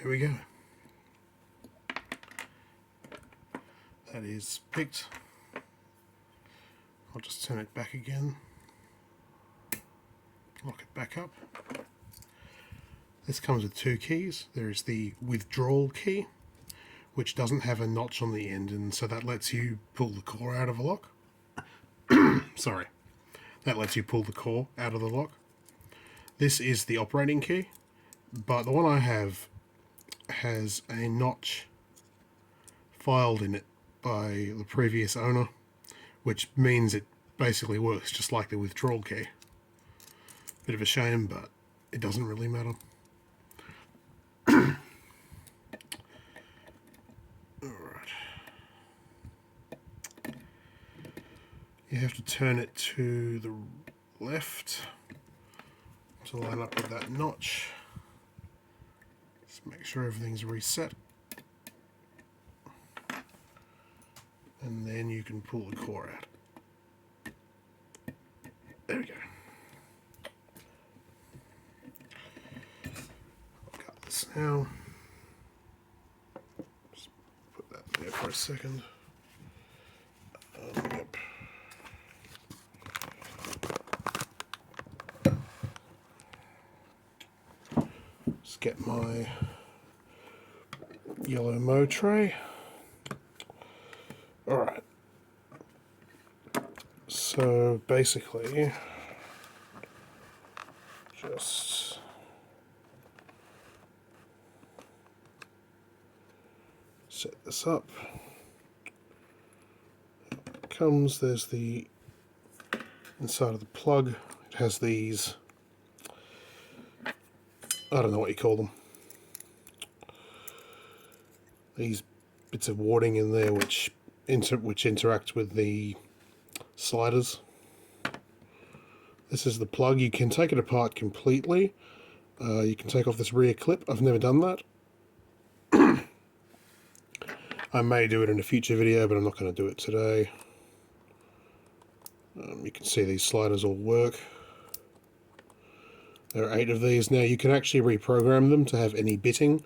There we go. That is picked. I'll just turn it back again. Lock it back up. This comes with two keys. There is the withdrawal key, which doesn't have a notch on the end, and so that lets you pull the core out of a lock. Sorry. That lets you pull the core out of the lock. This is the operating key, but the one I have has a notch filed in it by the previous owner, which means it basically works just like the withdrawal key. Bit of a shame, but it doesn't really matter. Alright. You have to turn it to the left to line up with that notch. Just make sure everything's reset. And then you can pull the core out. There we go. I'll cut this now. Just put that there for a second. Yep. Just get my yellow mo tray. Alright, so basically, just set this up. There's the inside of the plug. It has these, I don't know what you call them, these bits of warding in there which interact with the sliders. This is the plug. You can take it apart completely. You can take off this rear clip. I've never done that. I may do it in a future video, but I'm not going to do it today. You can see these sliders all work. There are 8 of these. Now you can actually reprogram them to have any bitting,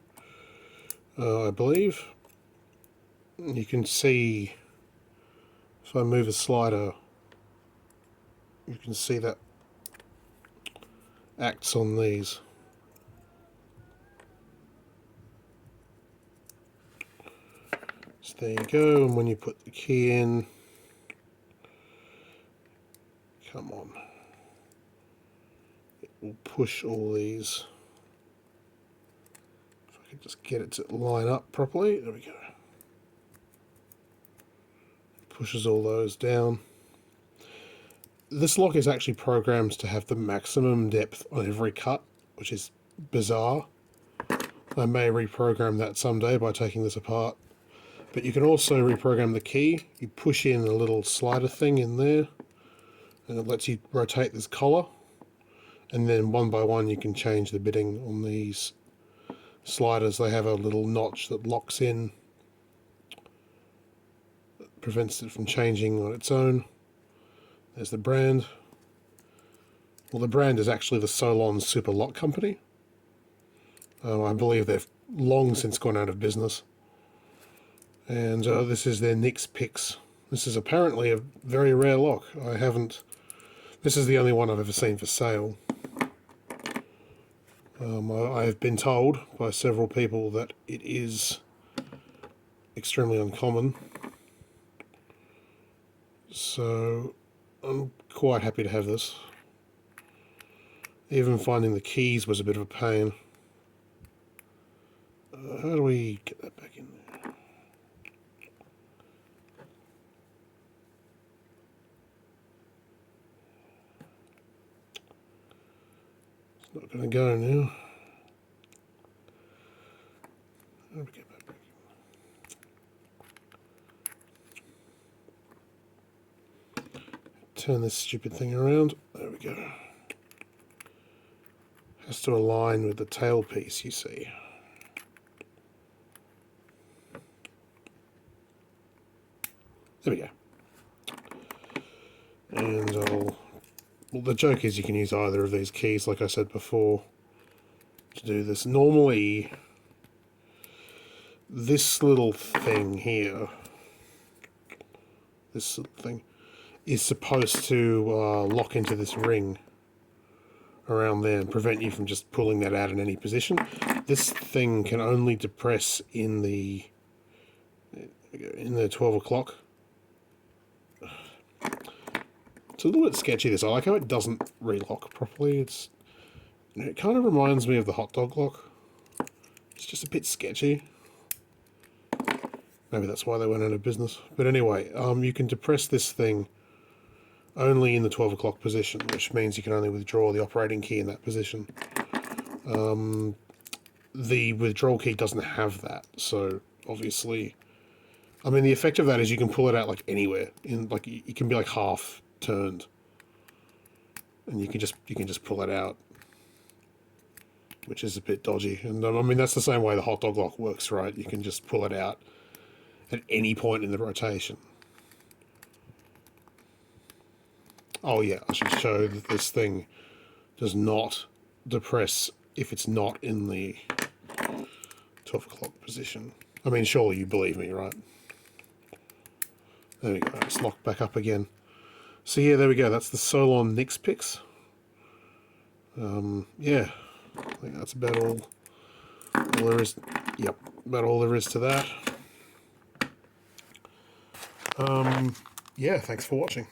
I believe. You can see, if I move a slider, you can see that acts on these. So there you go, and when you put the key in, come on, it will push all these. If I can just get it to line up properly, there we go. Pushes all those down. This lock is actually programmed to have the maximum depth on every cut, which is bizarre. I may reprogram that someday by taking this apart. But you can also reprogram the key. You push in a little slider thing in there, and it lets you rotate this collar. And then one by one you can change the bitting on these sliders. They have a little notch that locks in, prevents it from changing on its own. There's the brand. Well, the brand is actually the Solon Super Lock Company. I believe they've long since gone out of business. And this is their Nix-Pix. This is apparently a very rare lock. This is the only one I've ever seen for sale. I have been told by several people that it is extremely uncommon. So I'm quite happy to have this. Even finding the keys was a bit of a pain. How do we get that back in there? It's not going to go now. How do we get that back in? Turn this stupid thing around. There we go. Has to align with the tailpiece, you see. There we go. And well, the joke is you can use either of these keys, like I said before, to do this. Normally, this little thing here, this little thing, is supposed to lock into this ring around there and prevent you from just pulling that out in any position. This thing can only depress in the 12 o'clock. It's a little bit sketchy, this. I like how it doesn't relock properly. It kind of reminds me of the hot dog lock. It's just a bit sketchy. Maybe that's why they went out of business. But anyway, you can depress this thing only in the 12 o'clock position, which means you can only withdraw the operating key in that position. The withdrawal key doesn't have that, so obviously, I mean, the effect of that is you can pull it out like anywhere. It can be like half turned, and you can just pull it out, which is a bit dodgy. And I mean, that's the same way the hot dog lock works, right? You can just pull it out at any point in the rotation. Oh yeah, I should show that this thing does not depress if it's not in the 12 o'clock position. I mean, surely you believe me, right? There we go, it's locked back up again. So yeah, there we go, that's the Solon Nix-Pix. Yeah, I think that's about all there is. Yep, about all there is to that. Yeah, thanks for watching.